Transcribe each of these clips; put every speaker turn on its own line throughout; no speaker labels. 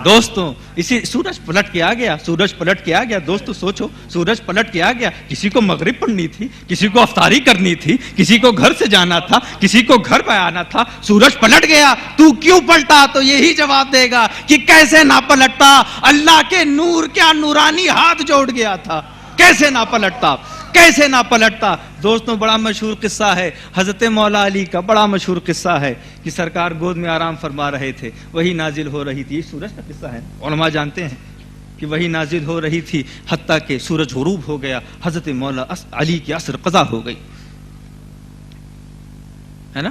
دوستوں اسی سورج پلٹ کے آ گیا، سورج پلٹ کے آ گیا. دوستوں سوچو، سورج پلٹ کے آ گیا. کسی کو مغرب پڑھنی تھی، کسی کو افطاری کرنی تھی، کسی کو گھر سے جانا تھا، کسی کو گھر پہ آنا تھا. سورج پلٹ گیا، تو کیوں پلٹا؟ تو یہی جواب دے گا کہ کیسے نہ پلٹتا، اللہ کے نور کیا نورانی ہاتھ جوڑ گیا تھا. کیسے نہ پلٹتا، کیسے نہ پلٹتا. دوستوں بڑا مشہور قصہ ہے حضرت مولا علی کا، بڑا مشہور قصہ ہے کہ سرکار گود میں آرام فرما رہے تھے، وہی نازل ہو رہی تھی. سورج کا قصہ ہے، علماء جانتے ہیں کہ وہی نازل ہو رہی تھی حتیٰ کہ سورج غروب ہو گیا. حضرت مولا علی کی عصر قضا ہو گئی ہے نا.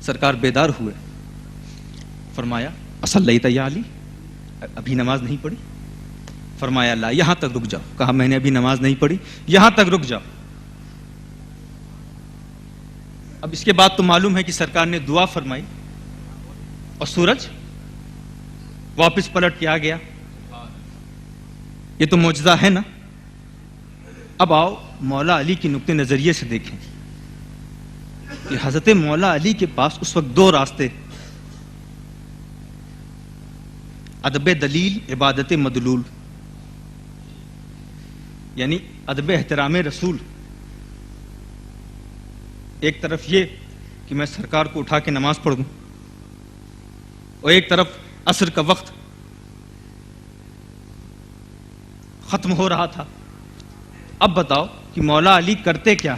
سرکار بیدار ہوئے، فرمایا اصلیت یا علی، ابھی نماز نہیں پڑھی؟ فرمایا اللہ یہاں تک رک جاؤ. کہا میں نے ابھی نماز نہیں پڑھی، یہاں تک رک جاؤ. اب اس کے بعد تو معلوم ہے کہ سرکار نے دعا فرمائی اور سورج واپس پلٹ کے آ گیا. یہ تو معجزہ ہے نا. اب آؤ مولا علی کی نقطۂ نظریے سے دیکھیں کہ حضرت مولا علی کے پاس اس وقت دو راستے، ادب دلیل، عبادت مدلول، یعنی ادب احترام رسول. ایک طرف یہ کہ میں سرکار کو اٹھا کے نماز پڑھ دوں، اور ایک طرف عصر کا وقت ختم ہو رہا تھا. اب بتاؤ کہ مولا علی کرتے کیا؟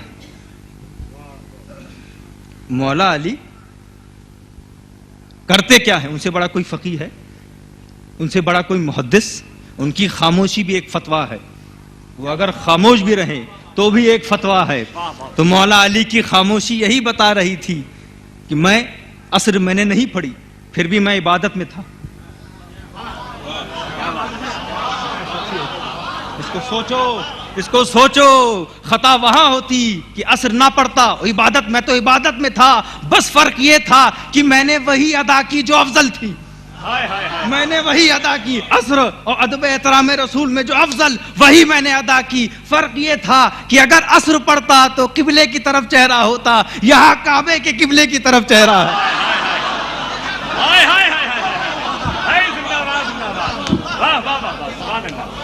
مولا علی کرتے کیا ہے؟ ان سے بڑا کوئی فقیہ ہے؟ ان سے بڑا کوئی محدث؟ ان کی خاموشی بھی ایک فتویٰ ہے. وہ اگر خاموش بھی رہیں تو بھی ایک فتویٰ ہے. تو مولا علی کی خاموشی یہی بتا رہی تھی کہ میں عصر میں نے نہیں پڑھی، پھر بھی میں عبادت میں تھا. اس کو سوچو. خطا وہاں ہوتی کہ عصر نہ پڑھتا، عبادت میں تو عبادت میں تھا. بس فرق یہ تھا کہ میں نے وہی ادا کی جو افضل تھی. میں نے وہی ادا کی، عصر اور ادب احترام رسول میں جو افضل، وہی میں نے ادا کی. فرق یہ تھا کہ اگر عصر پڑھتا تو قبلے کی طرف چہرہ ہوتا، یہاں کعبے کے قبلے کی طرف چہرہ ہے.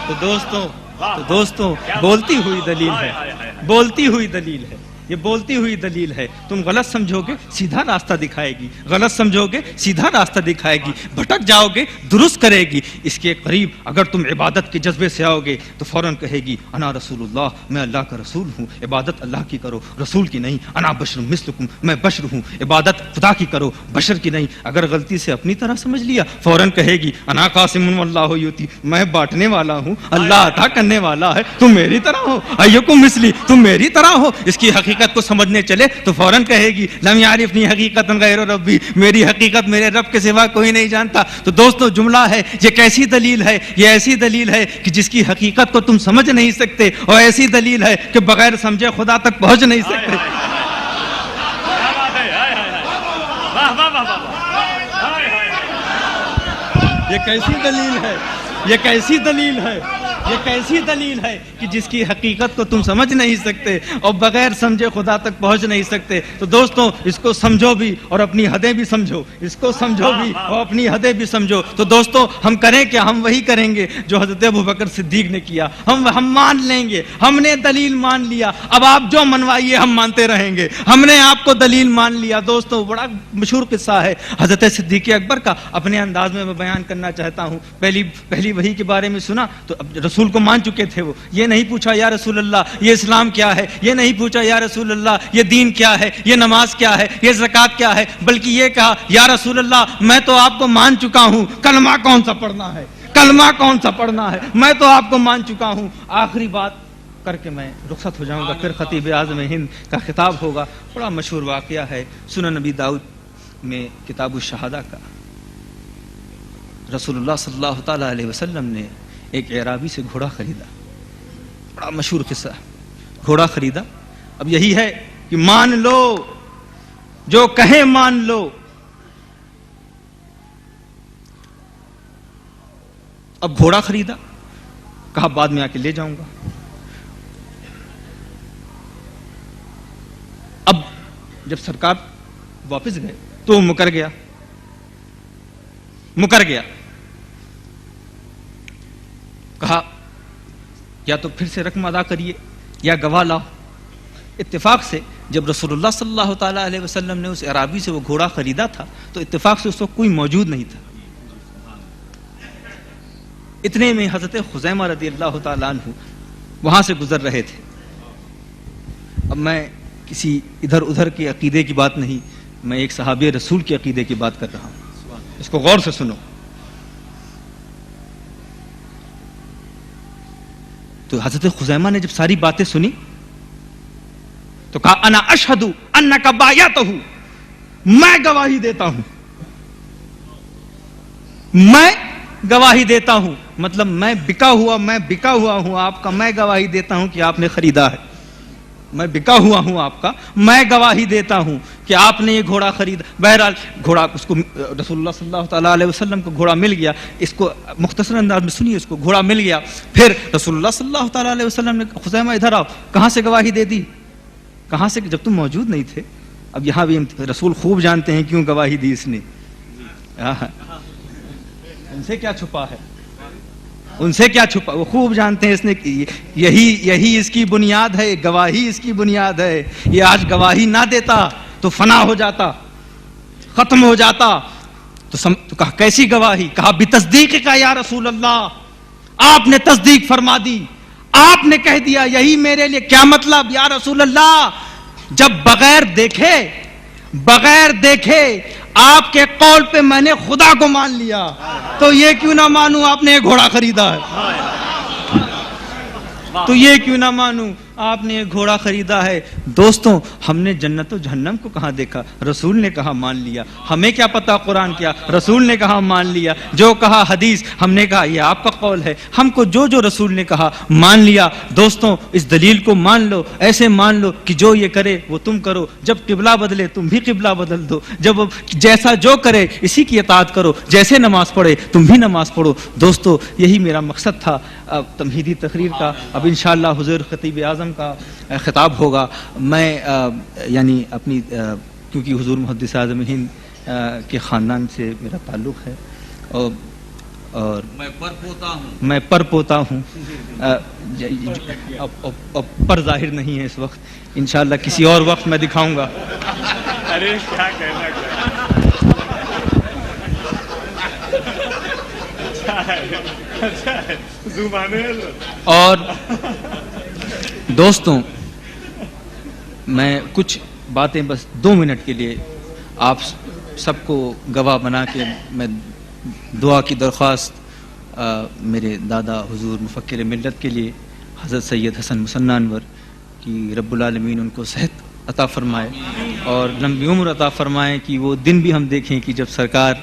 تو دوستوں بولتی ہوئی دلیل ہے، بولتی ہوئی دلیل ہے. یہ بولتی ہوئی دلیل ہے. تم غلط سمجھو گے سیدھا راستہ دکھائے گی، غلط سمجھو گے سیدھا راستہ دکھائے گی، بھٹک جاؤ گے درست کرے گی. اس کے قریب اگر تم عبادت کے جذبے سے آؤ گے تو فوراً کہے گی انا رسول اللہ، میں اللہ کا رسول ہوں. عبادت اللہ کی کرو، رسول کی نہیں. انا بشر مثلکم، میں بشر ہوں. عبادت خدا کی کرو، بشر کی نہیں. اگر غلطی سے اپنی طرح سمجھ لیا فوراً کہے گی انا قاسم واللہ یؤتی، میں بانٹنے والا ہوں، اللہ عطا کرنے والا ہے، تم میری طرح ہو. ایکم مثلی، تم میری طرح ہو. اس کی حقیقت کو سمجھنے چلے تو فوراً کہے گی لم یعرفنی حقیقت غیر ربی، میری حقیقت میرے رب کے سوا کوئی نہیں جانتا. تو دوستوں جملہ ہے، یہ کیسی دلیل ہے؟ یہ ایسی دلیل ہے کہ جس کی حقیقت کو تم سمجھ نہیں سکتے، اور ایسی دلیل ہے کہ بغیر سمجھے خدا تک پہنچ نہیں سکتے. یہ کیسی دلیل ہے؟ یہ کیسی دلیل ہے؟ یہ کیسی دلیل ہے کہ جس کی حقیقت کو تم سمجھ نہیں سکتے اور بغیر سمجھے خدا تک پہنچ نہیں سکتے. تو دوستوں اس کو سمجھو بھی اور اپنی حدیں بھی سمجھو، اس کو سمجھو بھی اور اپنی حدیں بھی سمجھو. تو دوستوں ہم کریں کیا؟ ہم وہی کریں گے جو حضرت ابوبکر صدیق نے کیا. ہم مان لیں گے. ہم نے دلیل مان لیا، اب آپ جو منوائیے ہم مانتے رہیں گے. ہم نے آپ کو دلیل مان لیا. دوستوں بڑا مشہور قصہ ہے حضرت صدیق اکبر کا، اپنے انداز میں بیان کرنا چاہتا ہوں. پہلی وحی کے بارے میں سنا تو رسول کو مان چکے تھے. وہ یہ نہیں پوچھا یا رسول اللہ یہ اسلام کیا ہے، یہ نہیں پوچھا یا رسول اللہ یہ دین کیا ہے، یہ نماز کیا ہے، یہ زکوٰۃ کیا ہے، بلکہ یہ کہا یا رسول اللہ میں تو آپ کو مان چکا ہوں، کلمہ کون سا پڑھنا ہے، کلمہ کون سا پڑھنا ہے، میں تو آپ کو مان چکا ہوں. آخری بات کر کے میں رخصت ہو جاؤں گا، پھر خطیب اعظم ہند کا خطاب ہوگا. بڑا مشہور واقعہ ہے سنن نبی داؤد میں کتاب الشہادہ کا. رسول اللہ صلی اللہ تعالی علیہ وسلم نے ایک اعرابی سے گھوڑا خریدا. بڑا مشہور قصہ، گھوڑا خریدا. اب یہی ہے کہ مان لو، جو کہیں مان لو. اب گھوڑا خریدا، کہا بعد میں آ کے لے جاؤں گا. اب جب سرکار واپس گئے تو وہ مکر گیا. کہا یا تو پھر سے رقم ادا کریے یا گواہ لاؤ. اتفاق سے جب رسول اللہ صلی اللہ تعالیٰ علیہ وسلم نے اس اعرابی سے وہ گھوڑا خریدا تھا تو اتفاق سے اس وقت کوئی موجود نہیں تھا. اتنے میں حضرت خزیمہ رضی اللہ تعالیٰ عنہ وہاں سے گزر رہے تھے. اب میں کسی ادھر ادھر کے عقیدے کی بات نہیں, میں ایک صحابی رسول کے عقیدے کی بات کر رہا ہوں. اس کو غور سے سنو. تو حضرت خزیمہ نے جب ساری باتیں سنی تو کہا انا اشہد انک بایعتہ, میں گواہی دیتا ہوں, میں گواہی دیتا ہوں. مطلب میں بکا ہوا ہوں آپ کا, میں گواہی دیتا ہوں کہ آپ نے خریدا ہے. میں بکا ہوا ہوں آپ کا, میں گواہی دیتا ہوں کہ آپ نے یہ گھوڑا خریدا. بہرحال گھوڑا اس کو رسول اللہ صلی اللہ تعالیٰ علیہ وسلم کو گھوڑا مل گیا. اس کو مختصر انداز میں سنیے, اس کو گھوڑا مل گیا. پھر رسول اللہ صلی اللہ تعالیٰ علیہ وسلم نے خزیمہ ادھر آؤ, کہاں سے گواہی دے دی, کہاں سے, جب تم موجود نہیں تھے. اب یہاں بھی رسول خوب جانتے ہیں کیوں گواہی دی اس نے, ان سے کیا چھپا ہے, ان سے کیا چھپا, وہ خوب جانتے ہیں اس نے. یہی اس کی بنیاد ہے, گواہی اس کی بنیاد ہے. یہ آج گواہی نہ دیتا تو فنا ہو جاتا, ختم ہو جاتا. تو کہا کیسی گواہی, کہا بتصدیق کا یا رسول اللہ, آپ نے تصدیق فرما دی, آپ نے کہہ دیا یہی میرے لیے. کیا مطلب یا رسول اللہ, جب بغیر دیکھے آپ کے قول پہ میں نے خدا کو مان لیا تو یہ کیوں نہ مانوں آپ نے یہ گھوڑا خریدا ہے, تو یہ کیوں نہ مانوں آپ نے یہ گھوڑا خریدا ہے. دوستوں ہم نے جنت و جہنم کو کہاں دیکھا, رسول نے کہا مان لیا. ہمیں کیا پتا قرآن کیا, رسول نے کہا مان لیا. جو کہا حدیث, ہم نے کہا یہ آپ کا قول ہے. ہم کو جو رسول نے کہا مان لیا. دوستوں اس دلیل کو مان لو, ایسے مان لو کہ جو یہ کرے وہ تم کرو, جب قبلہ بدلے تم بھی قبلہ بدل دو, جب جیسا جو کرے اسی کی اطاعت کرو, جیسے نماز پڑھے تم بھی نماز پڑھو. دوستوں یہی میرا مقصد تھا تمہیدی تقریر کا. اب انشاءاللہ حضور خطیب اعظم کا خطاب ہوگا. میں یعنی اپنی کیونکہ حضور محدث اعظم ہند کے خاندان سے میرا تعلق ہے اور میں پر پوتا ہوں. پر ظاہر نہیں ہے اس وقت, انشاءاللہ کسی اور وقت میں دکھاؤں گا.
ارے کیا کہنا
اور دوستوں میں کچھ باتیں بس 2 منٹ کے لیے آپ سب کو گواہ بنا کے میں دعا کی درخواست میرے دادا حضور مفکر ملت کے لیے حضرت سید حسن مصنع انور کی رب العالمین ان کو صحت عطا فرمائے اور لمبی عمر عطا فرمائے, کہ وہ دن بھی ہم دیکھیں کہ جب سرکار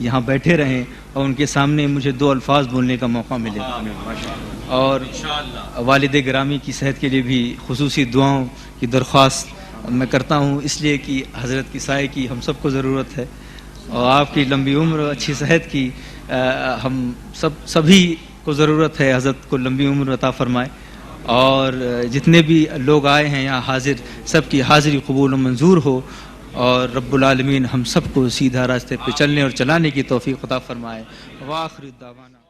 یہاں بیٹھے رہیں اور ان کے سامنے مجھے 2 الفاظ بولنے کا موقع ملے. اور والد گرامی کی صحت کے لیے بھی خصوصی دعاؤں کی درخواست میں کرتا ہوں, اس لیے کہ حضرت کی سائے کی ہم سب کو ضرورت ہے اور آپ کی لمبی عمر اور اچھی صحت کی ہم سبھی کو ضرورت ہے. حضرت کو لمبی عمر عطا فرمائے اور جتنے بھی لوگ آئے ہیں یہاں حاضر, سب کی حاضری قبول و منظور ہو اور رب العالمین ہم سب کو سیدھا راستے پہ چلنے اور چلانے کی توفیق عطا فرمائے. وآخر الدعوانا